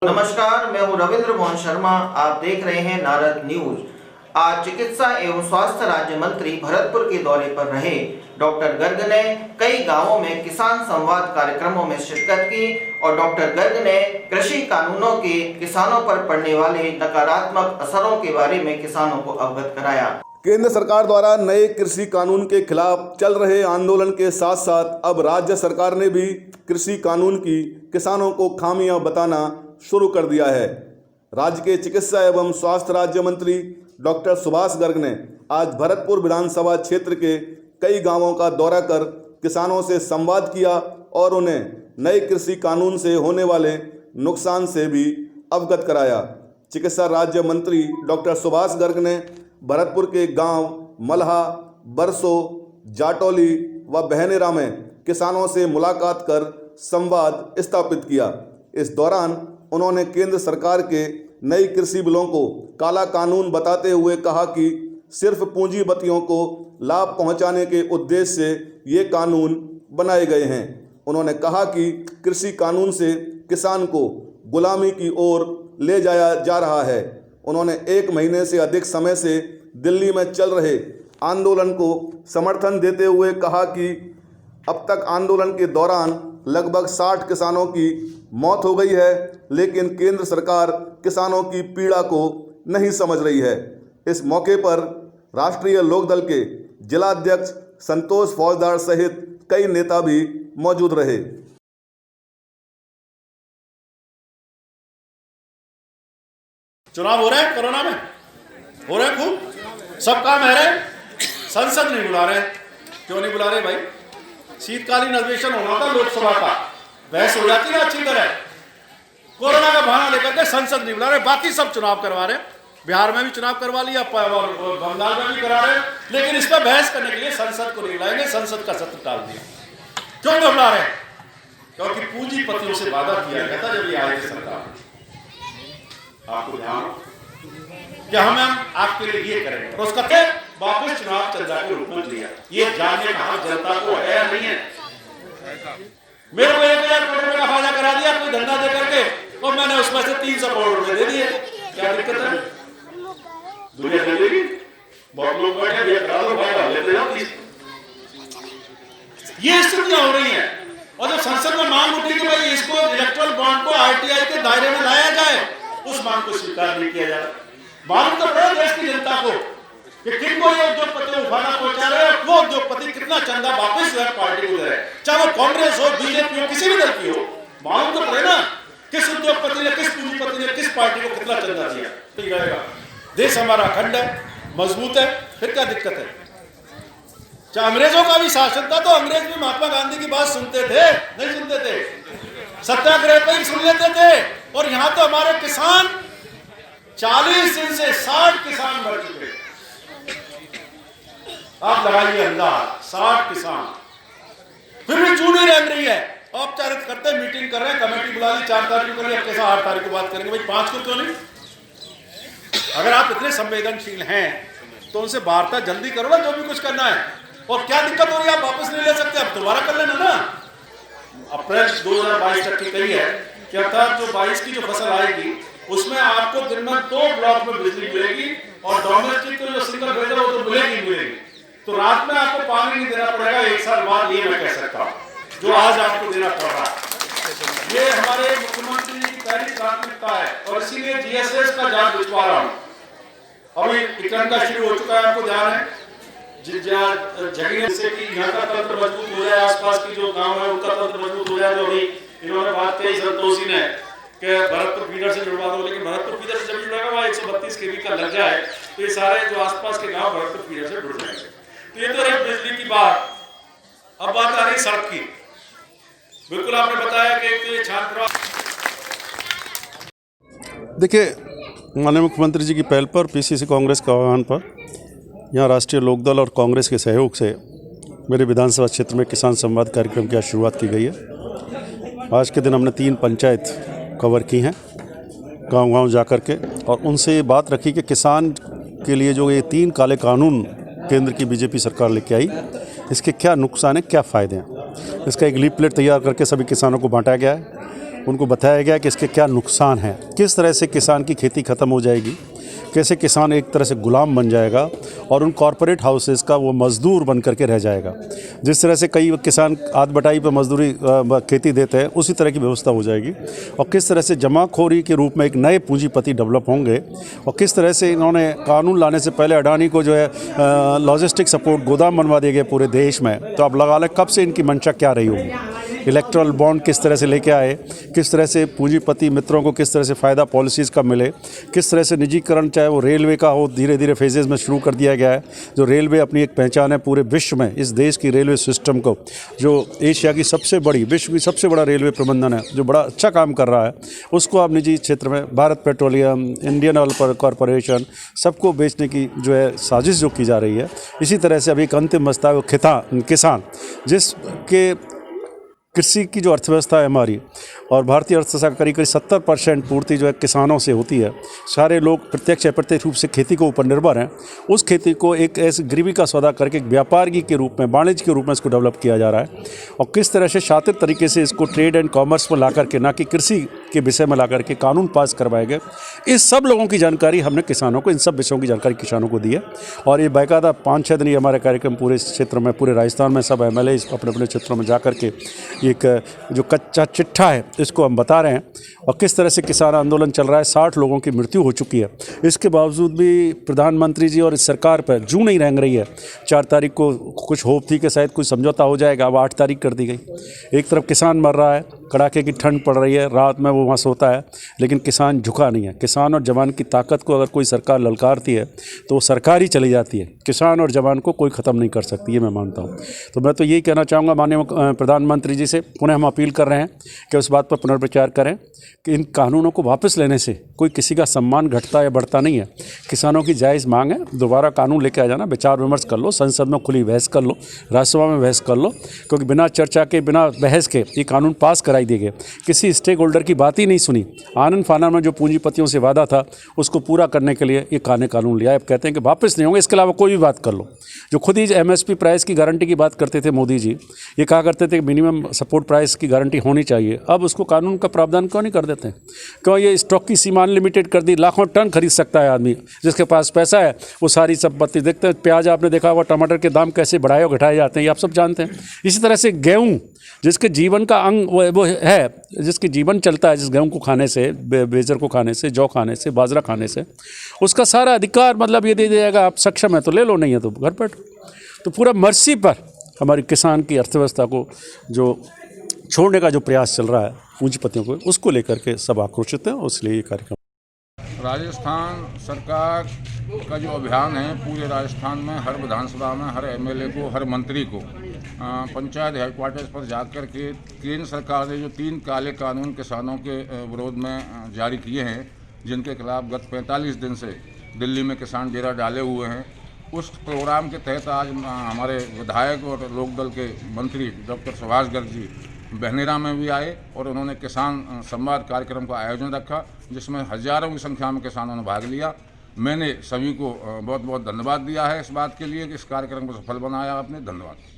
नमस्कार, मैं हूं रविंद्र मोहन शर्मा। आप देख रहे हैं नारद न्यूज। आज चिकित्सा एवं स्वास्थ्य राज्य मंत्री भरतपुर के दौरे पर रहे डॉक्टर गर्ग ने कई गांवों में किसान संवाद कार्यक्रमों में शिरकत की और डॉक्टर गर्ग ने कृषि कानूनों के किसानों पर पड़ने वाले नकारात्मक असरों के बारे में किसानों को अवगत कराया। केंद्र सरकार द्वारा नए कृषि कानून के खिलाफ चल रहे आंदोलन के साथ साथ अब राज्य सरकार ने भी कृषि कानून की किसानों को खामियां बताना शुरू कर दिया है। राज्य के चिकित्सा एवं स्वास्थ्य राज्य मंत्री डॉक्टर सुभाष गर्ग ने आज भरतपुर विधानसभा क्षेत्र के कई गांवों का दौरा कर किसानों से संवाद किया और उन्हें नए कृषि कानून से होने वाले नुकसान से भी अवगत कराया। चिकित्सा राज्य मंत्री डॉक्टर सुभाष गर्ग ने भरतपुर के गांव मल्हा, बरसो, जाटौली व बहनेरा में किसानों से मुलाकात कर संवाद स्थापित किया। इस दौरान उन्होंने केंद्र सरकार के नई कृषि बिलों को काला कानून बताते हुए कहा कि सिर्फ पूंजीपतियों को लाभ पहुंचाने के उद्देश्य से ये कानून बनाए गए हैं। उन्होंने कहा कि कृषि कानून से किसान को गुलामी की ओर ले जाया जा रहा है। उन्होंने 1 महीने से अधिक समय से दिल्ली में चल रहे आंदोलन को समर्थन देते हुए कहा कि अब तक आंदोलन के दौरान लगभग 60 किसानों की मौत हो गई है, लेकिन केंद्र सरकार किसानों की पीड़ा को नहीं समझ रही है। इस मौके पर राष्ट्रीय लोकदल के जिलाध्यक्ष संतोष फौजदार सहित कई नेता भी मौजूद रहे। चुनाव हो रहे हैं, कोरोना में हो रहे हैं, खूब सब काम है रहे, संसद नहीं बुला रहे। क्यों नहीं बुला रहे भाई? शीतकालीन अधिवेशन होना था लोकसभा का, बहस हो जाती है अच्छी तरह। कोरोना का बहाना लेकर के संसद नहीं बुला रहे, बाकी सब चुनाव करवा रहे। बिहार में भी चुनाव करवा लिया, बंगाल में भी करा रहे, लेकिन इस पर बहस करने के लिए संसद को नहीं बुलाएंगे, संसद का सत्र टाल दिया। क्यों नहीं बुला रहे? क्योंकि पूंजीपतियों से वादा किया गया था जब ये आए थे सरकार, आपको ध्यान कि हम आपके लिए ये करेंगे, और उसका वापस चुनाव चंदा के रूप में लिया। ये जानने का हक जनता को है या नहीं है? मेरे को 1000 करोड़ रुपए का फायदा करा दिया कोई धंधा दे करके, और मैंने उसमें से 300 करोड़ रुपए दे दिए। क्या दिक्कत है? दुनिया दे देगी, बहुत लोग बैठे ये करा दो भाई, लेते जाओ। ये स्थितियां हो रही हैं, और जब संसद में मांग उठी कि भाई इसको इलेक्ट्रल बॉन्ड को आरटीआई के दायरे में लाया जाए, उस मांग को स्वीकार नहीं किया जा रहा। मालूम तो पड़ा देश की जनता को कि किनको ये उद्योगपति उठाना पहुंचा रहे हैं, वो उद्योगपति कितना चंदा वापस पार्टी को दे रहे हैं, चाहे वो कांग्रेस हो, बीजेपी हो, किसी भी दल की हो। मालूम तो पड़े ना किस उद्योगपति ने, किस पूंजीपति ने किस पार्टी को कितना चंदा दिया। ठीक रहेगा, देश हमारा अखंड है, मजबूत है, फिर क्या दिक्कत है? चाहे अंग्रेजों का भी शासन था तो अंग्रेज भी महात्मा गांधी की बात सुनते थे? नहीं सुनते थे, सत्याग्रह पर ही सुन लेते थे। और यहाँ तो हमारे किसान 40 दिन से 60 किसान मर चुके। आप लगाइए अंदाज, 60 किसान, फिर भी चूनी रह रही है। औपचारिक करते मीटिंग कर रहे हैं, कमेटी बुला ली 4 तारीख को, अब कैसा 8 तारीख को बात करेंगे भाई, 5 को क्यों नहीं? अगर आप इतने संवेदनशील हैं तो उनसे वार्ता जल्दी करो ना, जो भी कुछ करना है। और क्या दिक्कत हो रही है? आप वापस नहीं ले सकते, अब दोबारा कर लेना ना। अप्रैल 2022 तक की कही है कि अर्थात जो 22 की जो फसल आएगी उसमें आपको दिन में 2 ब्लॉक में बिजली मिलेगी, और डोमेस्टिक को जो सिंगल भेजा वो तो मिलेगी। तो रात में आपको पानी नहीं देना पड़ेगा 1 साल बाद, ये मैं कह सकता हूँ, जो आज आपको देना पड़ रहा है। ये हमारे मुख्यमंत्री की पहली प्राथमिकता है, और इसीलिए जीएसएस का जाल बिछवा रहा हूँ। अभी वितरण का शुरू हो चुका है, आपको ध्यान है, से कि यहाँ का तंत्र मजबूत हो जाए, आसपास की जो गांव है उनका तंत्र मजबूत हो जाए। जो अभी इन्होंने बात कही संतोषी ने कि भरतपुर फीडर से जुड़वा दो, लेकिन भरतपुर फीडर से जब जुड़ेगा वहाँ 132 केवी का लग जाए तो ये सारे जो आसपास के गांव भरतपुर फीडर से जुड़ जाएंगे। तो ये तो रही बिजली की बात। अब बात आ रही सड़क की। बिल्कुल आपने बताया कि छात्र, देखिए, माननीय मुख्यमंत्री जी की पहल पर पीसीसी कांग्रेस के आह्वान पर यहाँ राष्ट्रीय लोकदल और कांग्रेस के सहयोग से मेरे विधानसभा क्षेत्र में किसान संवाद कार्यक्रम की शुरुआत की गई है। आज के दिन हमने 3 पंचायत कवर की हैं, गांव-गांव जा कर के, और उनसे ये बात रखी कि किसान के लिए जो ये 3 काले कानून केंद्र की बीजेपी सरकार लेके आई, इसके क्या नुकसान हैं, क्या फ़ायदे हैं। इसका एक लीफलेट तैयार करके सभी किसानों को बांटा गया है। उनको बताया गया कि इसके क्या नुकसान हैं, किस तरह से किसान की खेती ख़त्म हो जाएगी, कैसे किसान एक तरह से गुलाम बन जाएगा और उन कॉरपोरेट हाउसेस का वो मज़दूर बन करके रह जाएगा। जिस तरह से कई किसान आध बटाई पर मजदूरी खेती देते हैं, उसी तरह की व्यवस्था हो जाएगी। और किस तरह से जमाखोरी के रूप में एक नए पूंजीपति डेवलप होंगे और किस तरह से इन्होंने कानून लाने से पहले अडानी को जो है लॉजिस्टिक सपोर्ट गोदाम बनवा दिए गए पूरे देश में। तो अब लगा लें कब से इनकी मंशा क्या रही होगी। इलेक्ट्रल बॉन्ड किस तरह से लेके आए, किस तरह से पूंजीपति मित्रों को किस तरह से फ़ायदा पॉलिसीज़ का मिले, किस तरह से निजीकरण चाहे वो रेलवे का हो धीरे धीरे फेजेस में शुरू कर दिया गया है। जो रेलवे अपनी एक पहचान है पूरे विश्व में, इस देश की रेलवे सिस्टम को, जो एशिया की सबसे बड़ी, विश्व की सबसे बड़ा रेलवे प्रबंधन है, जो बड़ा अच्छा काम कर रहा है, उसको अब निजी क्षेत्र में Bharat petroleum, Indian oil corporation, सबको बेचने की जो है साजिश जो की जा रही है। इसी तरह से अभी एक अंतिम मसला है वो किसान, जिसके कृषि की जो अर्थव्यवस्था है हमारी और भारतीय अर्थव्यवस्था का करीब 70% पूर्ति जो है किसानों से होती है। सारे लोग प्रत्यक्ष या अप्रत्यक्ष रूप से खेती के ऊपर निर्भर हैं। उस खेती को एक ऐसे गरीबी का सौदा करके एक व्यापारी के रूप में, वाणिज्य के रूप में इसको डेवलप किया जा रहा है और किस तरह से शातिर तरीके से इसको ट्रेड एंड कॉमर्स में ला करके, ना कि कृषि के विषय में ला करके कानून पास करवाए गए। इस सब लोगों की जानकारी हमने किसानों को, इन सब विषयों की जानकारी किसानों को दी है और ये बाकायदा 5-6 दिन हमारे कार्यक्रम पूरे क्षेत्र में, पूरे राजस्थान में सब MLA अपने अपने क्षेत्रों में जा करके एक जो कच्चा चिट्ठा है इसको हम बता रहे हैं और किस तरह से किसान आंदोलन चल रहा है। 60 लोगों की मृत्यु हो चुकी है। इसके बावजूद भी प्रधानमंत्री जी और इस सरकार पर जू नहीं रेंग रही है। 4 तारीख को कुछ होप थी कि शायद कुछ समझौता हो जाएगा, अब 8 तारीख कर दी गई। एक तरफ किसान मर रहा है, कड़ाके की ठंड पड़ रही है, रात में वो वहाँ सोता है, लेकिन किसान झुका नहीं है। किसान और जवान की ताकत को अगर कोई सरकार ललकारती है तो वो सरकार ही चली जाती है। किसान और जवान को कोई ख़त्म नहीं कर सकती, ये मैं मानता हूँ। तो मैं तो यही कहना चाहूँगा माननीय प्रधानमंत्री जी से, पुनः हम अपील कर रहे हैं कि उस बात पर पुनर्विचार करें कि इन कानूनों को वापस लेने से कोई किसी का सम्मान घटता या बढ़ता नहीं है। किसानों की जायज़ मांग है, दोबारा कानून लेके आ जाना, विचार विमर्श कर लो, संसद में खुली बहस कर लो, राज्यसभा में बहस कर लो, क्योंकि बिना चर्चा के, बिना बहस के ये कानून पास कराई दिए गए। किसी स्टेक होल्डर की बात ही नहीं सुनी। आनंद फानन में जो पूंजीपतियों से वादा था उसको पूरा करने के लिए ये कानून लिया। अब कहते हैं कि वापस नहीं होंगे, इसके अलावा कोई भी बात कर लो। जो खुद ही MSP प्राइस की गारंटी की बात करते थे मोदी जी, ये कहा करते थे कि मिनिमम सपोर्ट प्राइस की गारंटी होनी चाहिए। अब उसको कानून का प्रावधान क्यों नहीं कर देते हैं? क्यों ये स्टॉक की सीमा अनलिमिटेड कर दी? लाखों टन खरीद सकता है आदमी, जिसके पास पैसा है वो सारी संपत्ति। देखते हैं प्याज आपने देखा होगा, टमाटर के दाम कैसे बढ़ाए और घटाए जाते हैं, ये आप सब जानते हैं। इसी तरह से गेहूँ, जिसके जीवन का अंग वो है, जिसके जीवन चलता है जिस गेहूँ को खाने से, बेजर को खाने से, जौ खाने से, बाजरा खाने से, उसका सारा अधिकार मतलब ये दे दिया जाएगा, आप सक्षम है तो ले लो, नहीं है तो घर बैठो। तो पूरा मर्सी पर हमारी किसान की अर्थव्यवस्था को जो छोड़ने का जो प्रयास चल रहा है पूंजीपतियों को, उसको लेकर के सब आक्रोशित हैं और इसलिए ये कार्यक्रम। राजस्थान सरकार का जो अभियान है, पूरे राजस्थान में हर विधानसभा में हर MLA को, हर मंत्री को पंचायत हेडक्वार्टर्स पर जाकर के केंद्र सरकार ने जो 3 काले कानून किसानों के विरोध में जारी किए हैं, जिनके खिलाफ गत 45 दिन से दिल्ली में किसान डेरा डाले हुए हैं, उस प्रोग्राम के तहत आज हमारे विधायक और लोकदल के मंत्री डॉक्टर सुभाष गर्ग जी बहनेरा में भी आए और उन्होंने किसान संवाद कार्यक्रम का आयोजन रखा, जिसमें हज़ारों की संख्या में किसानों ने भाग लिया। मैंने सभी को बहुत बहुत धन्यवाद दिया है इस बात के लिए कि इस कार्यक्रम को सफल बनाया आपने। धन्यवाद।